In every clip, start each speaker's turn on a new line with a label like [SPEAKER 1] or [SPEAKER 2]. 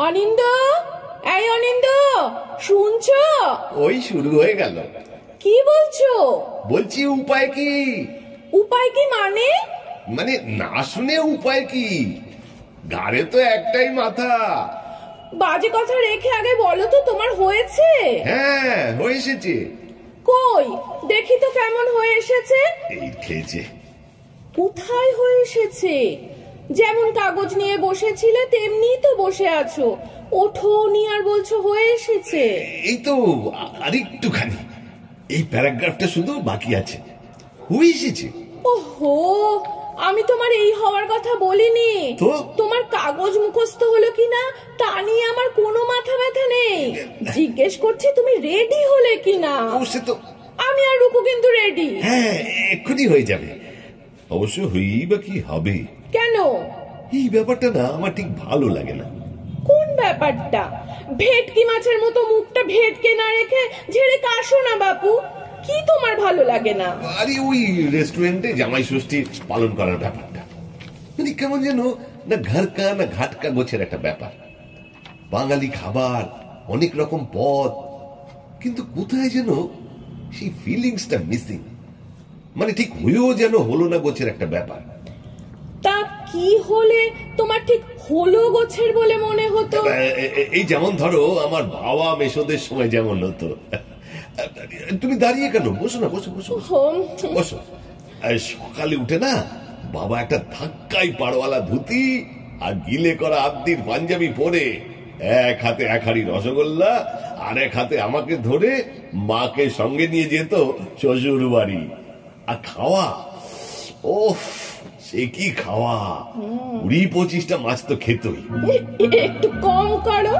[SPEAKER 1] অনিন্দ, এই অনিন্দ, শুনছো?
[SPEAKER 2] ওই শুরু হয়ে গেল।
[SPEAKER 1] কি বলছো?
[SPEAKER 2] বলছি উপায় কি?
[SPEAKER 1] উপায় কি মানে?
[SPEAKER 2] মানে না শুনে উপায় কি? গাড়ে তো একটাই মাথা।
[SPEAKER 1] বাজে কথা রেখে আগে বলো তো তোমার হয়েছে?
[SPEAKER 2] হ্যাঁ হয়েছে।
[SPEAKER 1] কই দেখি তো কেমন হয়ে এসেছে।
[SPEAKER 2] এই খেয়েছে।
[SPEAKER 1] কোথায় হয়ে এসেছে? যেমন কাগজ নিয়ে বসেছিলে তেমনি তো বসে আছো, ওঠো নি আর বলছো হয়ে এসেছে।
[SPEAKER 2] এই তো আরেকটুখানি, এই প্যারাগ্রাফটা শুধু বাকি আছে, হয়ে এসেছে।
[SPEAKER 1] ওহো, আমি তোমার এই হওয়ার কথা বলিনি
[SPEAKER 2] তো?
[SPEAKER 1] তোমার কাগজ মুখস্থ হলো কিনা তা নিয়ে আমার কোনো মাথা ব্যথা নেই। জিজ্ঞেস করছি তুমি রেডি হলে কিনা।
[SPEAKER 2] অবশ্যই তো।
[SPEAKER 1] আমি আর রুকু কিন্তু রেডি।
[SPEAKER 2] হ্যাঁ এক্ষুনি হয়ে যাবে। অবশ্য হয়েই বা কি হবে?
[SPEAKER 1] কেন?
[SPEAKER 2] এই ব্যাপারটা না আমার ঠিক ভালো লাগে না।
[SPEAKER 1] কোন ব্যাপারটা? ভেটকি মাছের মতো মুখটা ভেটকে না রেখে ঝেড়ে কাশো না বাপু। কি তোমার ভালো লাগে না?
[SPEAKER 2] আরে ওই রেস্টুরেন্টে জামাই ষষ্ঠী পালন করার ব্যাপারটা মানে কেমন যেন না ঘরকা না ঘাটকা গোছের একটা ব্যাপার। বাঙালি খাবার, অনেক রকম পদ, কিন্তু কোথায় যেন সেই ফিলিংসটা মিসিং। মানে ঠিক হয়েও যেন হলো না গোছের একটা ব্যাপার।
[SPEAKER 1] তা কি হলে তোমার ঠিক হলো গোছের বলে মনে হতো?
[SPEAKER 2] এই যেমন ধরো আমার বাবা মেশোদের সময় যেমন হতো। তুমি দাঁড়িয়ে কেন? বসো না, বসো বসো বসো। সকালে উঠে না বাবা একটা ধাক্কাই পাড়ওয়ালা ধুতি আর গিলে করা আব্দির পাঞ্জাবি পরে এক হাতে এক হাড়ি রসগোল্লা আর এক হাতে আমাকে ধরে মাকে সঙ্গে নিয়ে যেত শ্বশুর বাড়ি। আর খাওয়া, ওফ সে কি খাওয়া! 20-25টা মাছ তো খেতই।
[SPEAKER 1] একটু কম করো।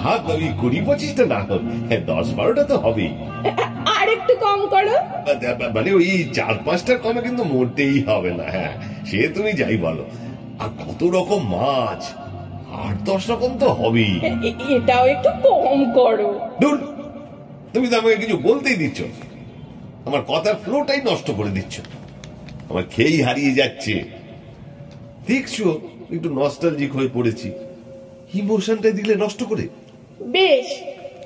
[SPEAKER 2] হ্যাঁ 20-25টা না হোক, 10-12টা তো হবেই।
[SPEAKER 1] আর একটু কম করো।
[SPEAKER 2] মানে ওই 4-5টার কমে কিন্তু মোটেই হবে না। হ্যাঁ সে তুমি যাই বলো। আর কত রকম মাছ, 8-10 রকম তো হবেই।
[SPEAKER 1] এটাও একটু কম করো।
[SPEAKER 2] দূর, তুমি তো আমাকে কিছু বলতেই দিচ্ছ, আমার কথার ফ্লোটাই নষ্ট করে দিচ্ছ। আমার খেয়েই হারিয়ে যাচ্ছে। দেখছো একটু নস্টালজিক হয়ে পড়েছি। ইমোশনটা দিলে নষ্ট করে।
[SPEAKER 1] বেশ,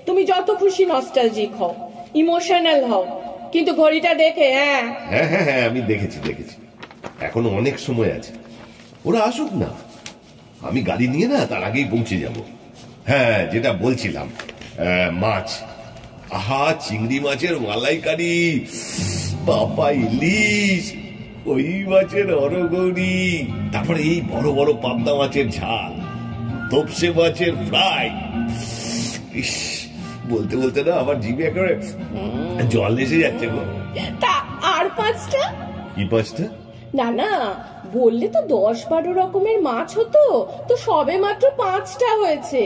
[SPEAKER 1] তুমি যত খুশি নস্টালজিক হও, ইমোশনাল হও, কিন্তু ঘড়িটা দেখে। হ্যাঁ
[SPEAKER 2] হ্যাঁ হ্যাঁ হ্যাঁ আমি দেখেছি। এখনো অনেক সময় আছে, ওরা আসুক না, আমি গাড়ি নিয়ে না তার আগেই পৌঁছে যাব। হ্যাঁ যেটা বলছিলাম, মাছ, আহা চিংড়ি মাছের মালাইকারি, বাবা ইলিশ, ওই মাছের অরগৌরি, তারপরে এই বড় বড় পাবদা মাছের ঝাল, তোপসে মাছের ফ্রাই। ইস, বলতে বলতে না আমার জিভে একেবারে জল এসে যাচ্ছে গো।
[SPEAKER 1] তা আর 5টা?
[SPEAKER 2] কি 5টা?
[SPEAKER 1] না বললে তো 10-12 রকমের মাছ হতো, তো সবে মাত্র 5টা হয়েছে।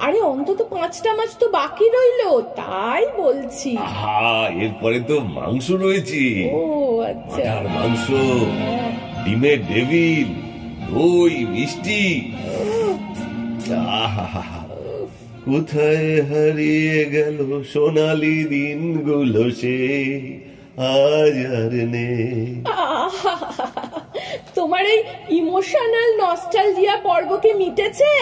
[SPEAKER 1] আরে অন্তত 5টা মাছ তো বাকি রইলো, তাই বলছি।
[SPEAKER 2] এরপরে তো মাংস রয়েছে।
[SPEAKER 1] ও আচ্ছা,
[SPEAKER 2] মাথার মাংস, ডিমের ডেভিল, দই, মিষ্টি। কোথায় হারিয়ে গেল সোনালি দিনগুলো, সে আজ আর নেই।
[SPEAKER 1] তোমার এই ইমোশনাল নস্টালজিয়া পর্ব কি মিটেছে,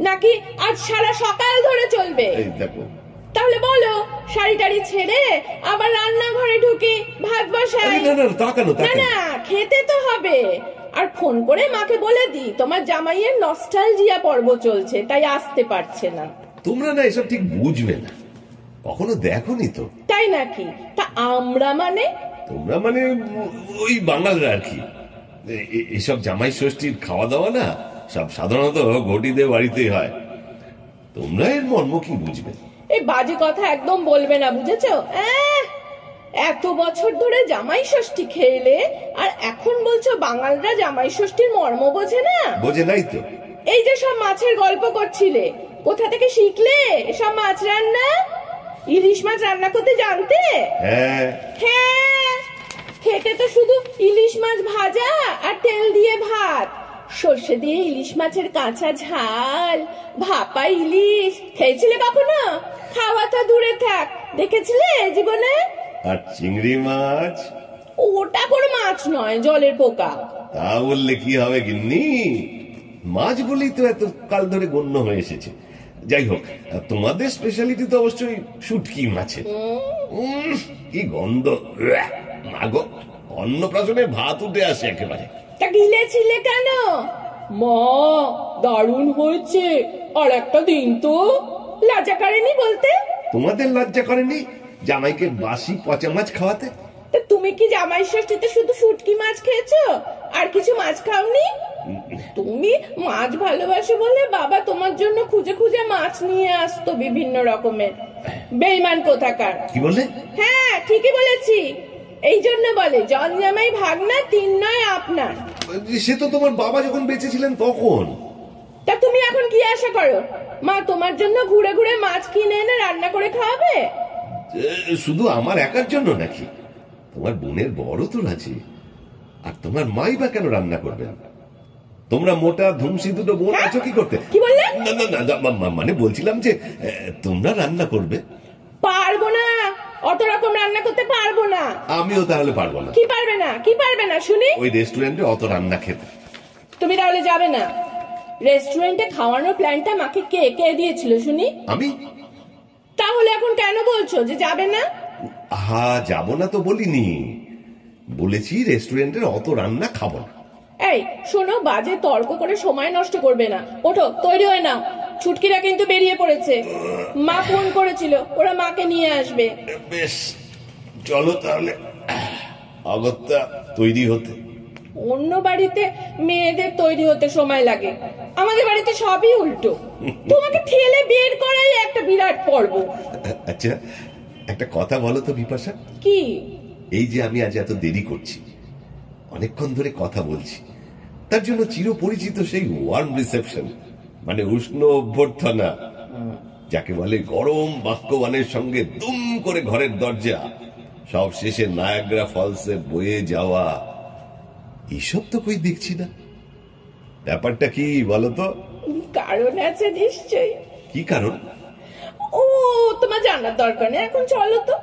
[SPEAKER 1] নাকি আজ সারা সকাল ধরে চলবে?
[SPEAKER 2] দেখো
[SPEAKER 1] তাহলে বলো, শাড়ি টাড়ি ছেড়ে আবার রান্নাঘরে ঢুকি, ভাত বসাই। না খেতে তো হবে। আর ফোন করে মাকে বলে দি তোমার জামাইয়ের নস্টালজিয়া পর্ব চলছে, তাই আসতে পারছে না।
[SPEAKER 2] তোমরা না এসব ঠিক বুঝবে না, কখনো দেখোনি তো।
[SPEAKER 1] তাই নাকি? তা আমরা মানে?
[SPEAKER 2] তোমরা মানে ওই বাঙালরা আর কি। এসব জামাই ষষ্ঠীর খাওয়া দাওয়া না সব সাধারণত ঘটিদের বাড়িতেই হয়। তোমরা এর মর্ম কি বুঝবে?
[SPEAKER 1] এই বাজে কথা একদম বলবে না, বুঝেছো? এত বছর ধরে জামাই ষষ্ঠী খেলে আর এখন বলছো বাঙালরা জামাই ষষ্ঠীর মর্ম বোঝে না?
[SPEAKER 2] বোঝে নাই তো।
[SPEAKER 1] এই যে সব মাছের গল্প করছিলে, কোথা থেকে শিখলে সব মাছ রান্না? ইলিশ মাছ রান্না করতে জানতে?
[SPEAKER 2] হ্যাঁ
[SPEAKER 1] খেতে তো শুধু ইলিশ মাছ ভাজা আর তেল দিয়ে ভাত, সর্ষে দিয়ে ইলিশ মাছের কাঁচা ঝাল, ভাপা ইলিশ খেয়েছিলে কখনো? খাওয়া তো দূরে থাক, দেখেছিলে জীবনে?
[SPEAKER 2] আর চিংড়ি মাছ?
[SPEAKER 1] ওটা কোনো মাছ নয়, জলের পোকা।
[SPEAKER 2] তা বললে কি হবে গিন্নি, মাছ বলেই তো এত কাল ধরে গণ্য হয়ে এসেছে। যাই হোক, তোমাদের স্পেশালিটি তো অবশ্যই শুটকি মাছের। কি গন্ধ! মাগো, অন্নপ্রাশনে ভাত উঠে আসে একেবারে।
[SPEAKER 1] তা গিলেছিলে কেন? মা, দারুণ হয়েছে, আর একটা দিন তো। লজ্জা করেনি বলতে?
[SPEAKER 2] তোমাদের লজ্জা করেনি জামাইকে বাসি পচা মাছ খাওয়াতে?
[SPEAKER 1] তা তুমি কি জামাই ষষ্ঠীতে শুধু শুটকি মাছ খেয়েছো, আর কিছু মাছ খাওনি? তুমি মাছ ভালোবাসো বলে বাবা তোমার জন্য খুঁজে খুঁজে মাছ নিয়ে আসতো বিভিন্ন রকমের। বেঈমান কোথাকার!
[SPEAKER 2] কি বললে?
[SPEAKER 1] হ্যাঁ, ঠিকই বলেছি। এই জন্য বলে জনজামাই ভাগনা, তিন নয় আপনার।
[SPEAKER 2] সে তো তোমার বাবা যখন বেঁচে ছিলেন তখন।
[SPEAKER 1] তা তুমি এখন কি আশা করো? মা তোমার জন্য ঘুরে ঘুরে মাছ কিনে এনে রান্না করে খাওয়াবে?
[SPEAKER 2] শুধু আমার একার জন্য নাকি? তোমার বোনের বড় তো আছে, আর তোমার মাই বা কেন রান্না করবেন? তোমরা মোটা ধুমসি দুটো বোন আছো, কি করতে?
[SPEAKER 1] কি বললে?
[SPEAKER 2] না না না, মানে বলছিলাম যে তোমরা রান্না করবে।
[SPEAKER 1] পারবো না, অত রকম রান্না করতে পারবো না।
[SPEAKER 2] আমিও তাহলে পারবো না।
[SPEAKER 1] কি পারবে না? কি পারবে না শুনি?
[SPEAKER 2] ওই রেস্টুরেন্টে অত রান্না খেতে।
[SPEAKER 1] তুমি তাহলে যাবে না? রেস্টুরেন্টে খাওয়ানোর প্ল্যানটা মাকে কে কে দিয়েছিল শুনি?
[SPEAKER 2] আমি।
[SPEAKER 1] তাহলে এখন কেন বলছো যে যাবে না?
[SPEAKER 2] যাবো না তো বলিনি, বলেছি রেস্টুরেন্টের অত রান্না খাবো না।
[SPEAKER 1] এই শোনো, বাজে তর্ক করে সময় নষ্ট করবে না। ওঠো, তৈরি হয়ে নাও, ছুটকিরা কিন্তু বেরিয়ে পড়েছে। মা ফোন করেছিল, ওরা মাকে নিয়ে আসবে।
[SPEAKER 2] বেশ, চলো তাহলে। অগত্যা তৈরি হতে।
[SPEAKER 1] অন্য বাড়িতে মেয়েদের তৈরি হতে সময় লাগে, আমাদের বাড়িতে সবই উল্টো। তোমাকে ঠেলে বের করাই একটা বিরাট পর্ব।
[SPEAKER 2] আচ্ছা, একটা কথা বলো তো বিপাশা।
[SPEAKER 1] কি?
[SPEAKER 2] এই যে আমি আজ এত দেরি করছি, অনেকক্ষণ ধরে কথা বলছি, তার জন্য চিরপরিচিত সেই ওয়ার্ম রিসেপশন, মানে উষ্ণ অভ্যর্থনা, যাকে বলে গরম বাক্যবাণের সঙ্গে দুম করে ঘরের দরজা, সব শেষে নায়াগ্রা ফলসে বয়ে যাওয়া, এইসব তো কই দেখছি না। ব্যাপারটা কি বলতো?
[SPEAKER 1] কারণ আছে নিশ্চয়ই।
[SPEAKER 2] কি কারণ?
[SPEAKER 1] ও তোমার জানার দরকার নেই, এখন চলো তো।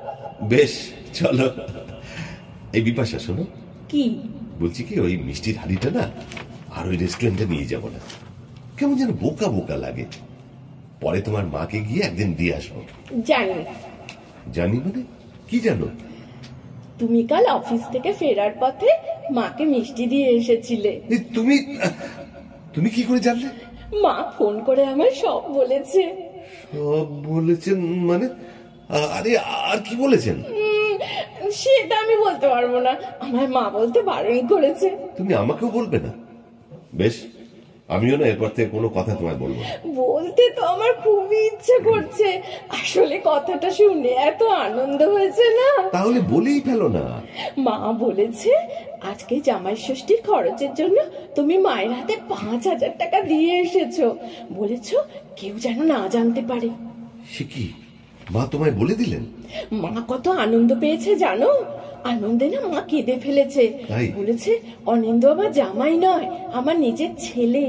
[SPEAKER 2] বেশ, চলো। এই বিপাশা, শোনো।
[SPEAKER 1] কি?
[SPEAKER 2] বলছি কি, ওই মিষ্টির হাড়িটা না আর ওই রেস্টুরেন্টে নিয়ে যাব না, কেমন যেন বোকা বোকা লাগে। পরে তোমার মাকে গিয়ে একদিন দিয়ে আসবো।
[SPEAKER 1] জানি।
[SPEAKER 2] জানি মানে? কি জানো?
[SPEAKER 1] তুমি কাল অফিস থেকে ফেরার পথে মাকে মিষ্টি দিয়ে এসেছিলে।
[SPEAKER 2] তুমি তুমি কি করে জানলে?
[SPEAKER 1] মা ফোন করে আমায় সব বলেছে।
[SPEAKER 2] সব বলেছেন মানে? আরে, আর কি বলেছেন?
[SPEAKER 1] সেটা আমি বলতে পারবো না, আমার মা বলতে বারণ করেছে।
[SPEAKER 2] তুমি আমাকেও বলবে না? বেশ, আমিও না এরপর থেকে কোনো কথা তোমায় বলবো না।
[SPEAKER 1] বলতে তো আমার খুবই ইচ্ছে করছে, আসলে কথাটা শুনে এত আনন্দ হয়েছে না।
[SPEAKER 2] তাহলে বলেই ফেলো না।
[SPEAKER 1] মা বলেছে আজকে জামাই ষষ্ঠীর খরচের জন্য তুমি মায়ের হাতে 5,000 টাকা দিয়ে এসেছো, বলেছো কেউ যেন না জানতে পারে।
[SPEAKER 2] সে কি, মা তোমায় বলে দিলেন?
[SPEAKER 1] মা কত আনন্দ পেয়েছে জানো, আনন্দে না মা কেঁদে ফেলেছে। বলেছে অনিন্দ আমার জামাই নয়, আমার নিজের ছেলে।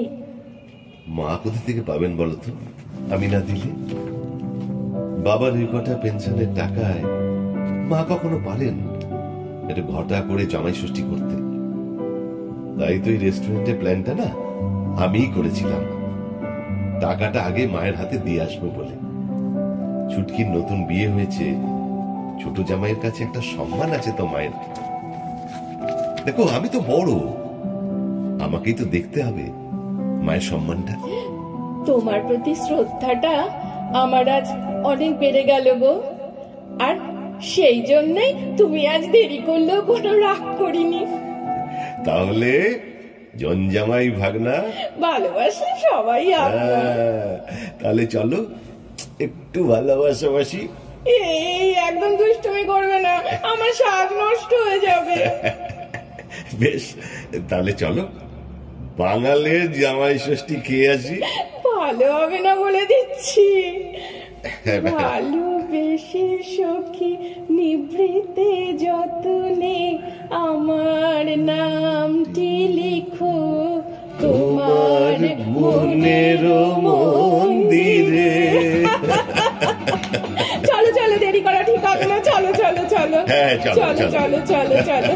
[SPEAKER 2] মা কোথা থেকে পাবেন বলো তো, আমি না দিলে? বাবার ওই কটা পেনশনের টাকায় মা কখনো পারেন এটা ঘটা করে জামাই ষষ্ঠী করতে? তাই তো এই রেস্টুরেন্টের প্ল্যানটা না আমিই করেছিলাম, টাকাটা আগে মায়ের হাতে দিয়ে আসবো বলে। ছুটকির নতুন বিয়ে হয়েছে, ছোট জামাইয়ের কাছে একটা সম্মান আছে তো মায়ের। দেখো, আমি তো বড়, আমাকেই তো দেখতে হবে মায়ের সম্মানটা।
[SPEAKER 1] তোমার প্রতি শ্রদ্ধাটা আমার আজ অনেক বেড়ে গেল গো, আর সেই জন্যই তুমি আজ দেরি করলেও কোনো রাগ করিনি।
[SPEAKER 2] তাহলে জনজামাই ভাগনা
[SPEAKER 1] ভালোবাসি সবাই।
[SPEAKER 2] তাহলে চলো একটু ভালোবাসাবাসি।
[SPEAKER 1] এই একদম দুষ্টুমি করবে না, আমার স্বাদ নষ্ট হয়ে যাবে।
[SPEAKER 2] বেশ, তাহলে চলো বাঙালির জামাই ষষ্ঠী খেয়ে আসি।
[SPEAKER 1] ভালো হবে না বলে দিচ্ছি। ভালোবেসে সখী নিভৃতে যতনে আমার নামটি লিখো তোমার মনের মন্দিরে। চলো চলো, দেরি করা ঠিক হবে না, চলো চলো চলো।
[SPEAKER 2] হ্যাঁ, চলো
[SPEAKER 1] চলো চলো চলো চলো।